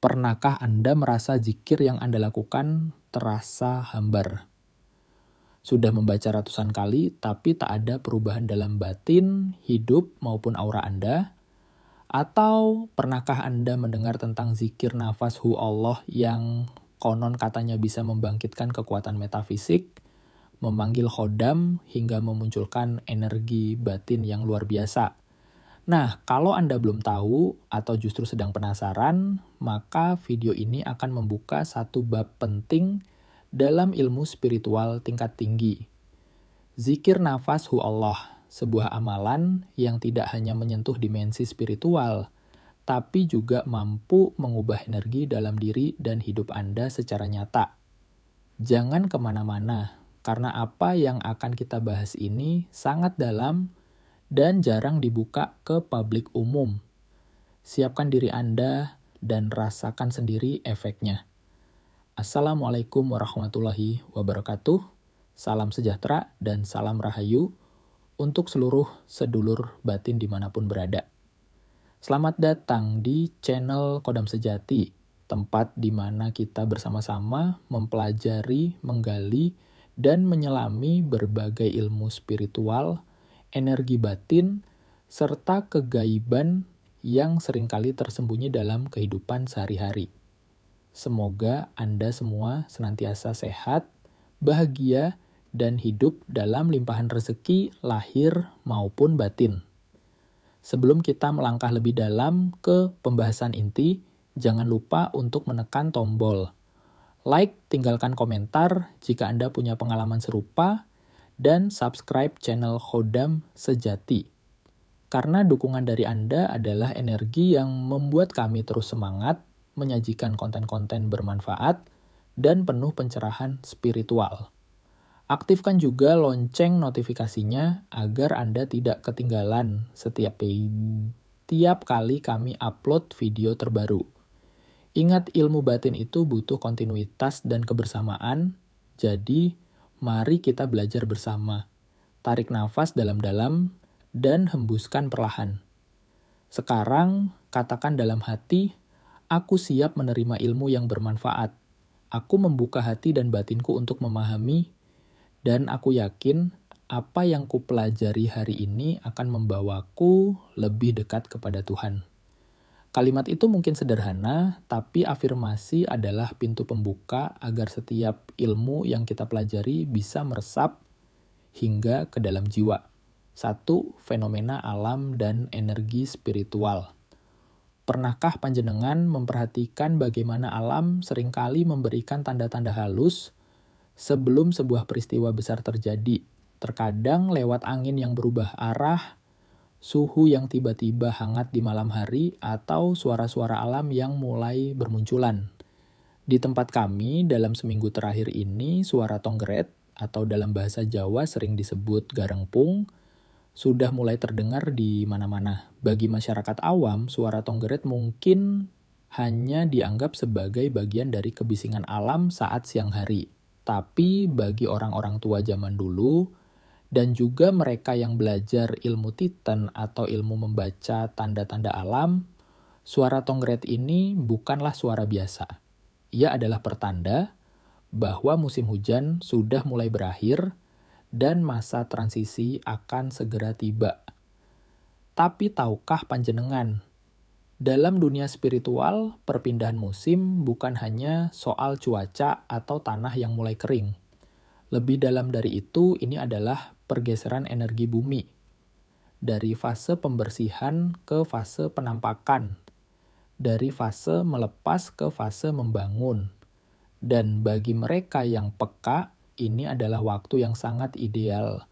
Pernahkah Anda merasa zikir yang Anda lakukan terasa hambar? Sudah membaca ratusan kali, tapi tak ada perubahan dalam batin, hidup, maupun aura Anda? Atau pernahkah Anda mendengar tentang zikir nafas hu Allah yang konon katanya bisa membangkitkan kekuatan metafisik, memanggil khodam, hingga memunculkan energi batin yang luar biasa? Nah, kalau Anda belum tahu atau justru sedang penasaran, maka video ini akan membuka satu bab penting dalam ilmu spiritual tingkat tinggi. Zikir nafas hu Allah, sebuah amalan yang tidak hanya menyentuh dimensi spiritual, tapi juga mampu mengubah energi dalam diri dan hidup Anda secara nyata. Jangan kemana-mana, karena apa yang akan kita bahas ini sangat dalam dan jarang dibuka ke publik umum. Siapkan diri Anda dan rasakan sendiri efeknya. Assalamualaikum warahmatullahi wabarakatuh. Salam sejahtera dan salam rahayu untuk seluruh sedulur batin dimanapun berada. Selamat datang di channel Kodam Sejati, tempat di mana kita bersama-sama mempelajari, menggali, dan menyelami berbagai ilmu spiritual, energi batin, serta kegaiban yang seringkali tersembunyi dalam kehidupan sehari-hari. Semoga Anda semua senantiasa sehat, bahagia, dan hidup dalam limpahan rezeki lahir maupun batin. Sebelum kita melangkah lebih dalam ke pembahasan inti, jangan lupa untuk menekan tombol like, tinggalkan komentar jika Anda punya pengalaman serupa, dan subscribe channel Kodam Sejati. Karena dukungan dari Anda adalah energi yang membuat kami terus semangat menyajikan konten-konten bermanfaat dan penuh pencerahan spiritual. Aktifkan juga lonceng notifikasinya agar Anda tidak ketinggalan setiap kali kami upload video terbaru. Ingat, ilmu batin itu butuh kontinuitas dan kebersamaan, jadi mari kita belajar bersama. Tarik nafas dalam-dalam dan hembuskan perlahan. Sekarang, katakan dalam hati, aku siap menerima ilmu yang bermanfaat. Aku membuka hati dan batinku untuk memahami, dan aku yakin apa yang kupelajari hari ini akan membawaku lebih dekat kepada Tuhan. Kalimat itu mungkin sederhana, tapi afirmasi adalah pintu pembuka agar setiap ilmu yang kita pelajari bisa meresap hingga ke dalam jiwa. 1. Fenomena alam dan energi spiritual. Pernahkah panjenengan memperhatikan bagaimana alam seringkali memberikan tanda-tanda halus sebelum sebuah peristiwa besar terjadi? Terkadang lewat angin yang berubah arah, suhu yang tiba-tiba hangat di malam hari, atau suara-suara alam yang mulai bermunculan. Di tempat kami, dalam seminggu terakhir ini, suara tonggeret, atau dalam bahasa Jawa sering disebut garengpung, sudah mulai terdengar di mana-mana. Bagi masyarakat awam, suara tonggeret mungkin hanya dianggap sebagai bagian dari kebisingan alam saat siang hari. Tapi bagi orang-orang tua zaman dulu, dan juga mereka yang belajar ilmu titan atau ilmu membaca tanda-tanda alam, suara tonggeret ini bukanlah suara biasa. Ia adalah pertanda bahwa musim hujan sudah mulai berakhir dan masa transisi akan segera tiba. Tapi tahukah panjenengan, dalam dunia spiritual, perpindahan musim bukan hanya soal cuaca atau tanah yang mulai kering. Lebih dalam dari itu, ini adalah pergeseran energi bumi. Dari fase pembersihan ke fase penampakan. Dari fase melepas ke fase membangun. Dan bagi mereka yang peka, ini adalah waktu yang sangat ideal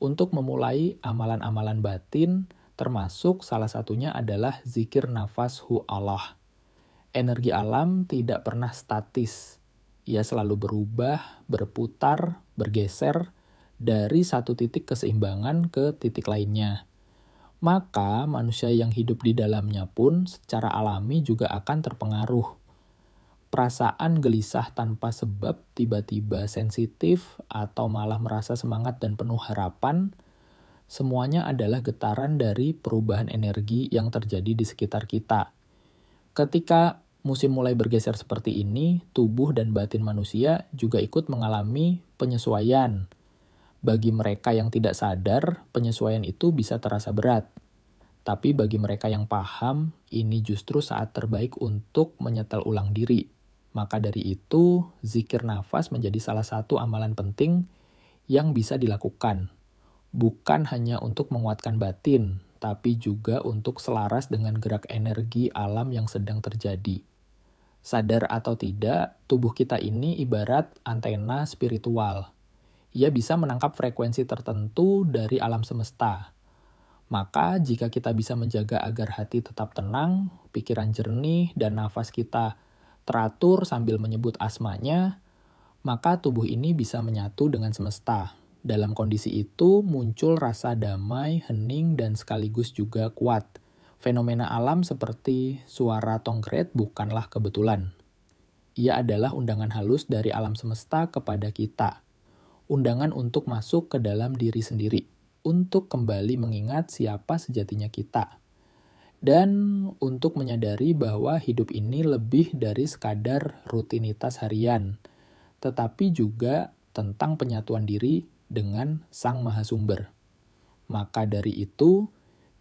untuk memulai amalan-amalan batin, termasuk salah satunya adalah zikir nafas hu Allah. Energi alam tidak pernah statis. Ia selalu berubah, berputar, bergeser dari satu titik keseimbangan ke titik lainnya. Maka manusia yang hidup di dalamnya pun secara alami juga akan terpengaruh. Perasaan gelisah tanpa sebab, tiba-tiba sensitif, atau malah merasa semangat dan penuh harapan, semuanya adalah getaran dari perubahan energi yang terjadi di sekitar kita. Ketika musim mulai bergeser seperti ini, tubuh dan batin manusia juga ikut mengalami penyesuaian. Bagi mereka yang tidak sadar, penyesuaian itu bisa terasa berat. Tapi bagi mereka yang paham, ini justru saat terbaik untuk menyetel ulang diri. Maka dari itu, zikir nafas menjadi salah satu amalan penting yang bisa dilakukan. Bukan hanya untuk menguatkan batin, tapi juga untuk selaras dengan gerak energi alam yang sedang terjadi. Sadar atau tidak, tubuh kita ini ibarat antena spiritual. Ia bisa menangkap frekuensi tertentu dari alam semesta. Maka jika kita bisa menjaga agar hati tetap tenang, pikiran jernih, dan nafas kita teratur sambil menyebut asmanya, maka tubuh ini bisa menyatu dengan semesta. Dalam kondisi itu muncul rasa damai, hening, dan sekaligus juga kuat. Fenomena alam seperti suara tongkret bukanlah kebetulan. Ia adalah undangan halus dari alam semesta kepada kita. Undangan untuk masuk ke dalam diri sendiri, untuk kembali mengingat siapa sejatinya kita. Dan untuk menyadari bahwa hidup ini lebih dari sekadar rutinitas harian, tetapi juga tentang penyatuan diri dengan Sang Maha Sumber. Maka dari itu,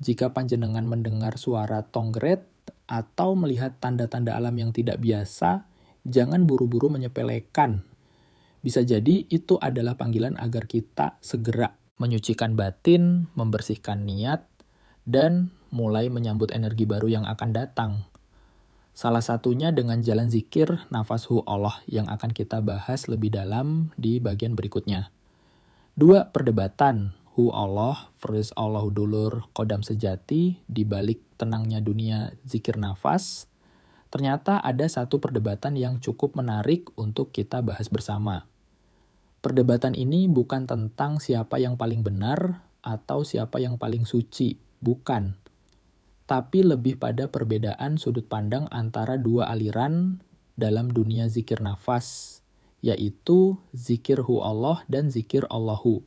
jika panjenengan mendengar suara tongret atau melihat tanda-tanda alam yang tidak biasa, jangan buru-buru menyepelekan. Bisa jadi itu adalah panggilan agar kita segera menyucikan batin, membersihkan niat, dan mulai menyambut energi baru yang akan datang. Salah satunya dengan jalan zikir nafas hu Allah yang akan kita bahas lebih dalam di bagian berikutnya. 2 perdebatan hu Allah versus Allahu dulur kodam sejati di balik tenangnya dunia zikir nafas. Ternyata ada satu perdebatan yang cukup menarik untuk kita bahas bersama. Perdebatan ini bukan tentang siapa yang paling benar atau siapa yang paling suci, bukan. Tapi lebih pada perbedaan sudut pandang antara dua aliran dalam dunia zikir nafas, yaitu zikir hu Allah dan zikir Allahu.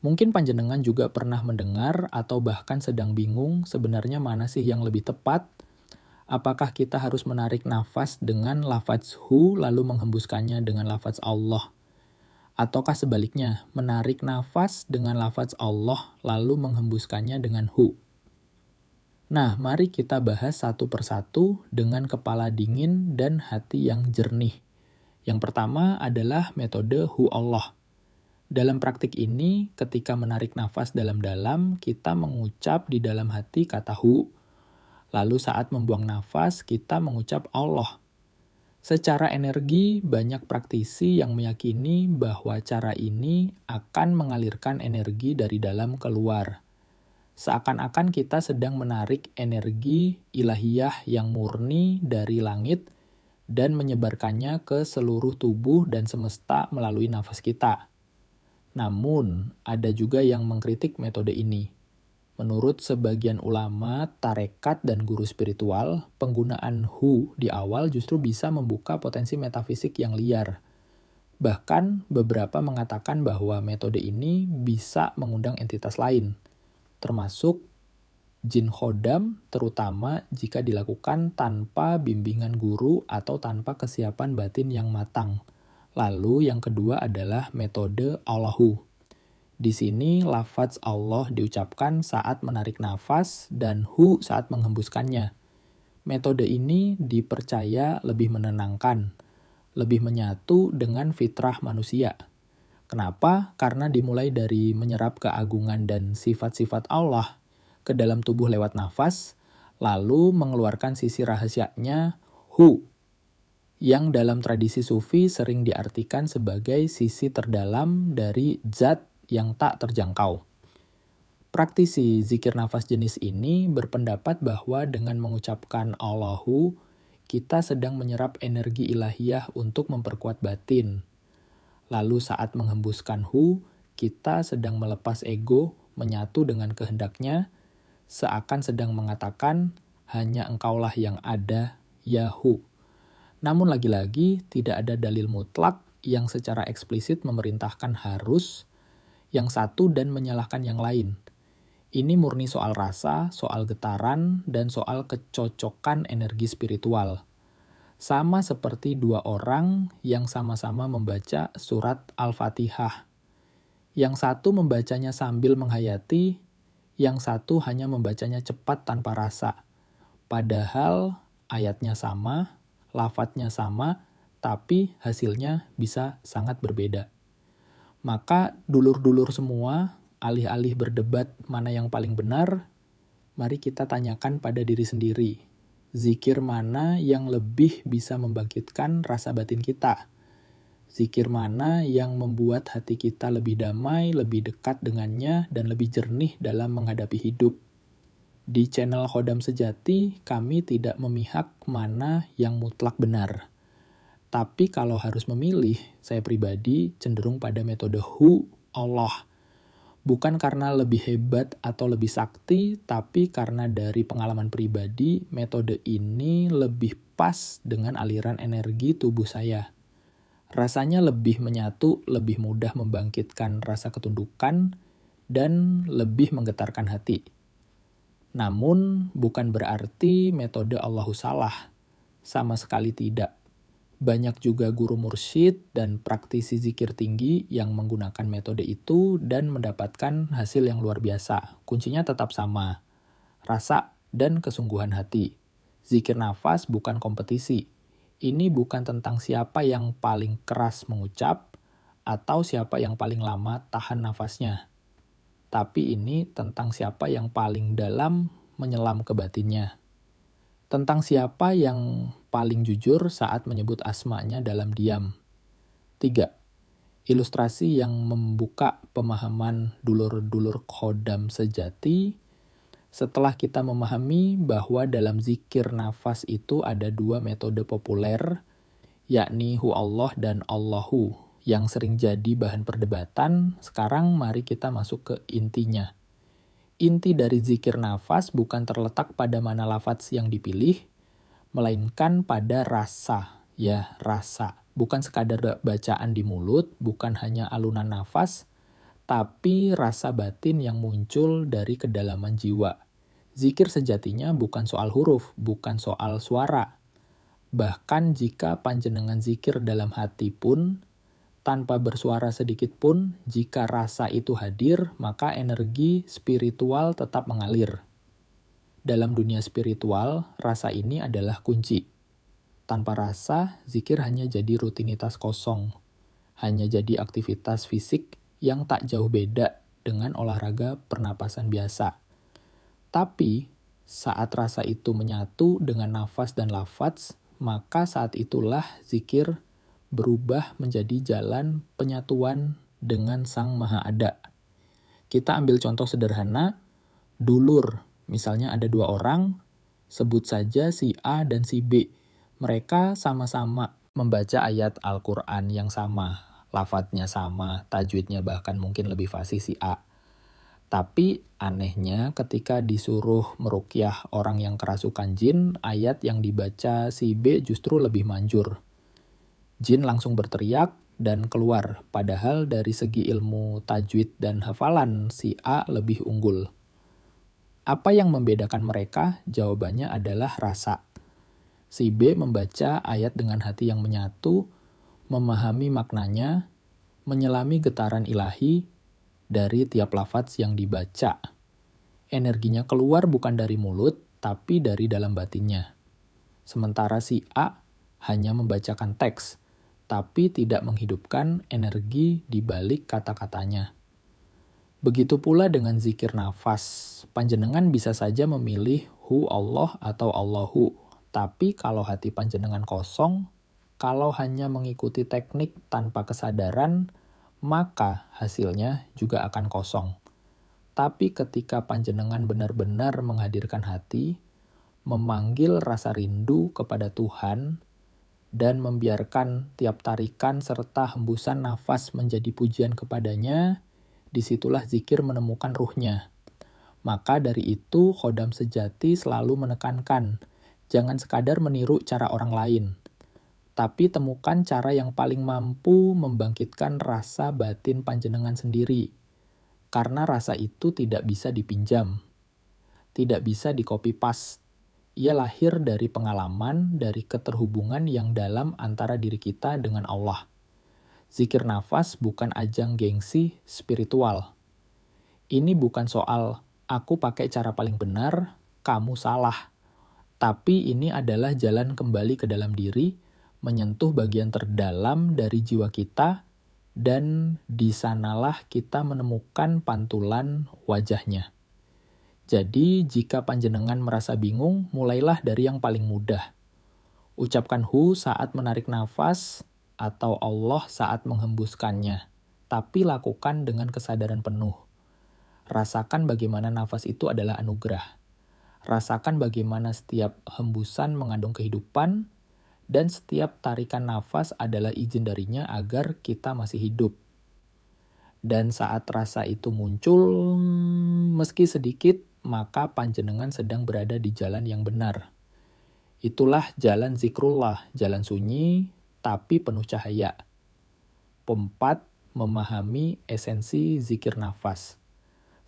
Mungkin panjenengan juga pernah mendengar atau bahkan sedang bingung sebenarnya mana sih yang lebih tepat. Apakah kita harus menarik nafas dengan lafaz hu lalu menghembuskannya dengan lafaz Allah? Ataukah sebaliknya, menarik nafas dengan lafaz Allah lalu menghembuskannya dengan hu? Nah, mari kita bahas satu persatu dengan kepala dingin dan hati yang jernih. Yang pertama adalah metode hu Allah. Dalam praktik ini, ketika menarik nafas dalam-dalam, kita mengucap di dalam hati kata hu. Lalu saat membuang nafas, kita mengucap Allah. Secara energi, banyak praktisi yang meyakini bahwa cara ini akan mengalirkan energi dari dalam keluar. Seakan-akan kita sedang menarik energi ilahiyah yang murni dari langit dan menyebarkannya ke seluruh tubuh dan semesta melalui nafas kita. Namun, ada juga yang mengkritik metode ini. Menurut sebagian ulama, tarekat, dan guru spiritual, penggunaan hu di awal justru bisa membuka potensi metafisik yang liar. Bahkan, beberapa mengatakan bahwa metode ini bisa mengundang entitas lain, termasuk jin khodam, terutama jika dilakukan tanpa bimbingan guru atau tanpa kesiapan batin yang matang. Lalu yang kedua adalah metode Allahu. Di sini lafaz Allah diucapkan saat menarik nafas dan hu saat menghembuskannya. Metode ini dipercaya lebih menenangkan, lebih menyatu dengan fitrah manusia. Kenapa? Karena dimulai dari menyerap keagungan dan sifat-sifat Allah ke dalam tubuh lewat nafas, lalu mengeluarkan sisi rahasianya hu, yang dalam tradisi sufi sering diartikan sebagai sisi terdalam dari zat yang tak terjangkau. Praktisi zikir nafas jenis ini berpendapat bahwa dengan mengucapkan Allahu, kita sedang menyerap energi ilahiyah untuk memperkuat batin. Lalu saat menghembuskan hu, kita sedang melepas ego, menyatu dengan kehendaknya, seakan sedang mengatakan, hanya engkaulah yang ada, ya hu. Namun lagi-lagi, tidak ada dalil mutlak yang secara eksplisit memerintahkan harus yang satu dan menyalahkan yang lain. Ini murni soal rasa, soal getaran, dan soal kecocokan energi spiritual. Sama seperti dua orang yang sama-sama membaca surat Al-Fatihah. Yang satu membacanya sambil menghayati, yang satu hanya membacanya cepat tanpa rasa. Padahal ayatnya sama, lafadznya sama, tapi hasilnya bisa sangat berbeda. Maka dulur-dulur semua, alih-alih berdebat mana yang paling benar, mari kita tanyakan pada diri sendiri. Zikir mana yang lebih bisa membangkitkan rasa batin kita? Zikir mana yang membuat hati kita lebih damai, lebih dekat dengannya, dan lebih jernih dalam menghadapi hidup? Di channel Khodam Sejati, kami tidak memihak mana yang mutlak benar. Tapi kalau harus memilih, saya pribadi cenderung pada metode Hu Allah. Bukan karena lebih hebat atau lebih sakti, tapi karena dari pengalaman pribadi, metode ini lebih pas dengan aliran energi tubuh saya. Rasanya lebih menyatu, lebih mudah membangkitkan rasa ketundukan, dan lebih menggetarkan hati. Namun, bukan berarti metode Allahu salah. Sama sekali tidak. Banyak juga guru mursyid dan praktisi zikir tinggi yang menggunakan metode itu dan mendapatkan hasil yang luar biasa. Kuncinya tetap sama, rasa dan kesungguhan hati. Zikir nafas bukan kompetisi. Ini bukan tentang siapa yang paling keras mengucap atau siapa yang paling lama tahan nafasnya. Tapi ini tentang siapa yang paling dalam menyelam ke batinnya. Tentang siapa yang paling jujur saat menyebut asmanya dalam diam. 3. Ilustrasi yang membuka pemahaman dulur-dulur Khodam Sejati. Setelah kita memahami bahwa dalam zikir nafas itu ada dua metode populer, yakni Hu Allah dan Allahu, yang sering jadi bahan perdebatan, sekarang mari kita masuk ke intinya. Inti dari zikir nafas bukan terletak pada mana lafadz yang dipilih, melainkan pada rasa. Ya, rasa. Bukan sekadar bacaan di mulut, bukan hanya alunan nafas, tapi rasa batin yang muncul dari kedalaman jiwa. Zikir sejatinya bukan soal huruf, bukan soal suara. Bahkan jika panjenengan zikir dalam hati pun, tanpa bersuara sedikit pun, jika rasa itu hadir, maka energi spiritual tetap mengalir. Dalam dunia spiritual, rasa ini adalah kunci. Tanpa rasa, zikir hanya jadi rutinitas kosong. Hanya jadi aktivitas fisik yang tak jauh beda dengan olahraga pernapasan biasa. Tapi, saat rasa itu menyatu dengan nafas dan lafadz, maka saat itulah zikir berubah menjadi jalan penyatuan dengan Sang Maha Ada. Kita ambil contoh sederhana, dulur. Misalnya ada dua orang, sebut saja si A dan si B. Mereka sama-sama membaca ayat Al-Quran yang sama, lafadznya sama, tajwidnya bahkan mungkin lebih fasih si A. Tapi anehnya ketika disuruh meruqyah orang yang kerasukan jin, ayat yang dibaca si B justru lebih manjur. Jin langsung berteriak dan keluar, padahal dari segi ilmu tajwid dan hafalan si A lebih unggul. Apa yang membedakan mereka? Jawabannya adalah rasa. Si B membaca ayat dengan hati yang menyatu, memahami maknanya, menyelami getaran ilahi dari tiap lafadz yang dibaca. Energinya keluar bukan dari mulut, tapi dari dalam batinnya. Sementara si A hanya membacakan teks, tapi tidak menghidupkan energi di balik kata-katanya. Begitu pula dengan zikir nafas. Panjenengan bisa saja memilih Hu Allah atau Allahu. Tapi kalau hati panjenengan kosong, kalau hanya mengikuti teknik tanpa kesadaran, maka hasilnya juga akan kosong. Tapi ketika panjenengan benar-benar menghadirkan hati, memanggil rasa rindu kepada Tuhan, dan membiarkan tiap tarikan serta hembusan nafas menjadi pujian kepadanya, disitulah zikir menemukan ruhnya. Maka dari itu, Khodam Sejati selalu menekankan, jangan sekadar meniru cara orang lain, tapi temukan cara yang paling mampu membangkitkan rasa batin panjenengan sendiri. Karena rasa itu tidak bisa dipinjam, tidak bisa di-copy paste, Ia lahir dari pengalaman, dari keterhubungan yang dalam antara diri kita dengan Allah. Zikir nafas bukan ajang gengsi spiritual. Ini bukan soal aku pakai cara paling benar, kamu salah. Tapi ini adalah jalan kembali ke dalam diri, menyentuh bagian terdalam dari jiwa kita, dan di sanalah kita menemukan pantulan wajahnya. Jadi, jika panjenengan merasa bingung, mulailah dari yang paling mudah. Ucapkan hu saat menarik nafas atau Allah saat menghembuskannya, tapi lakukan dengan kesadaran penuh. Rasakan bagaimana nafas itu adalah anugerah. Rasakan bagaimana setiap hembusan mengandung kehidupan, dan setiap tarikan nafas adalah izin darinya agar kita masih hidup. Dan saat rasa itu muncul, meski sedikit, maka panjenengan sedang berada di jalan yang benar. Itulah jalan zikrullah, jalan sunyi, tapi penuh cahaya. 4. Memahami esensi zikir nafas.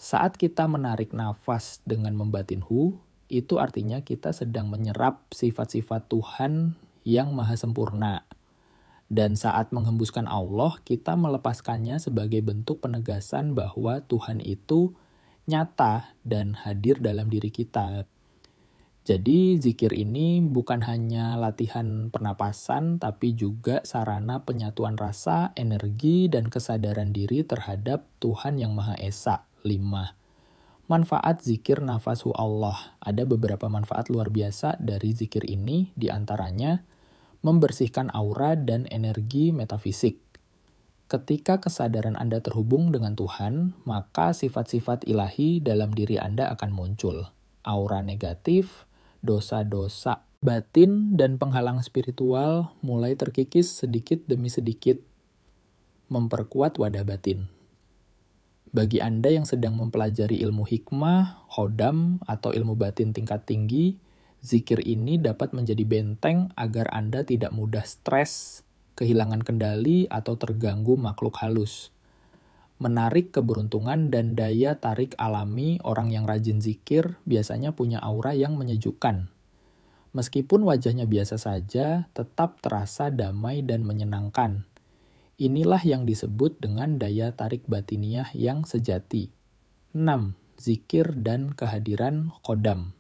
Saat kita menarik nafas dengan membatin hu, itu artinya kita sedang menyerap sifat-sifat Tuhan yang maha sempurna. Dan saat menghembuskan Allah, kita melepaskannya sebagai bentuk penegasan bahwa Tuhan itu nyata dan hadir dalam diri kita. Jadi zikir ini bukan hanya latihan pernapasan, tapi juga sarana penyatuan rasa, energi, dan kesadaran diri terhadap Tuhan yang Maha Esa. 5. Manfaat zikir nafas hu Allah. Ada beberapa manfaat luar biasa dari zikir ini, diantaranya membersihkan aura dan energi metafisik. Ketika kesadaran Anda terhubung dengan Tuhan, maka sifat-sifat ilahi dalam diri Anda akan muncul. Aura negatif, dosa-dosa batin, dan penghalang spiritual mulai terkikis sedikit demi sedikit, memperkuat wadah batin. Bagi Anda yang sedang mempelajari ilmu hikmah, khodam, atau ilmu batin tingkat tinggi, zikir ini dapat menjadi benteng agar Anda tidak mudah stres, kehilangan kendali, atau terganggu makhluk halus. Menarik keberuntungan dan daya tarik alami orang yang rajin zikir biasanya punya aura yang menyejukkan. Meskipun wajahnya biasa saja, tetap terasa damai dan menyenangkan. Inilah yang disebut dengan daya tarik batiniah yang sejati. 6. Zikir dan kehadiran khodam.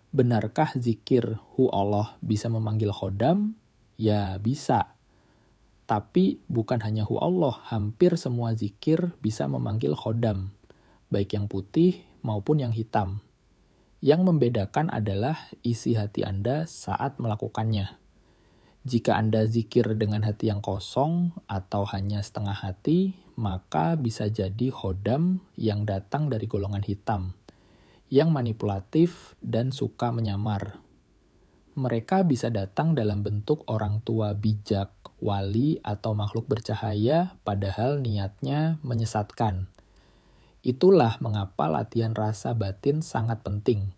Benarkah zikir hu Allah bisa memanggil khodam? Ya, bisa. Tapi bukan hanya hu Allah, hampir semua zikir bisa memanggil khodam, baik yang putih maupun yang hitam. Yang membedakan adalah isi hati Anda saat melakukannya. Jika Anda zikir dengan hati yang kosong atau hanya setengah hati, maka bisa jadi khodam yang datang dari golongan hitam, yang manipulatif dan suka menyamar. Mereka bisa datang dalam bentuk orang tua bijak, wali, atau makhluk bercahaya, padahal niatnya menyesatkan. Itulah mengapa latihan rasa batin sangat penting.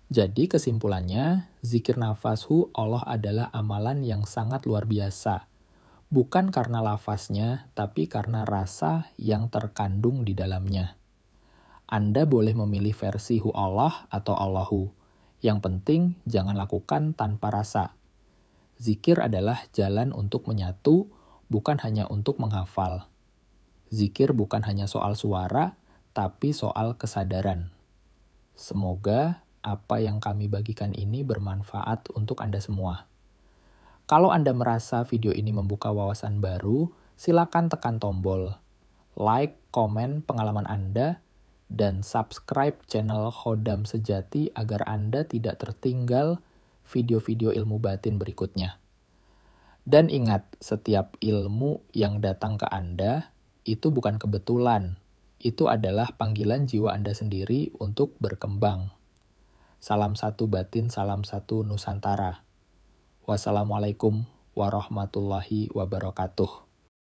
Jadi kesimpulannya, zikir nafas hu Allah adalah amalan yang sangat luar biasa. Bukan karena lafaznya, tapi karena rasa yang terkandung di dalamnya. Anda boleh memilih versi hu Allah atau Allahu. Yang penting, jangan lakukan tanpa rasa. Zikir adalah jalan untuk menyatu, bukan hanya untuk menghafal. Zikir bukan hanya soal suara, tapi soal kesadaran. Semoga apa yang kami bagikan ini bermanfaat untuk Anda semua. Kalau Anda merasa video ini membuka wawasan baru, silakan tekan tombol like, komen pengalaman Anda, dan subscribe channel Khodam Sejati agar Anda tidak tertinggal video-video ilmu batin berikutnya. Dan ingat, setiap ilmu yang datang ke Anda itu bukan kebetulan. Itu adalah panggilan jiwa Anda sendiri untuk berkembang. Salam satu batin, salam satu Nusantara. Wassalamualaikum warahmatullahi wabarakatuh.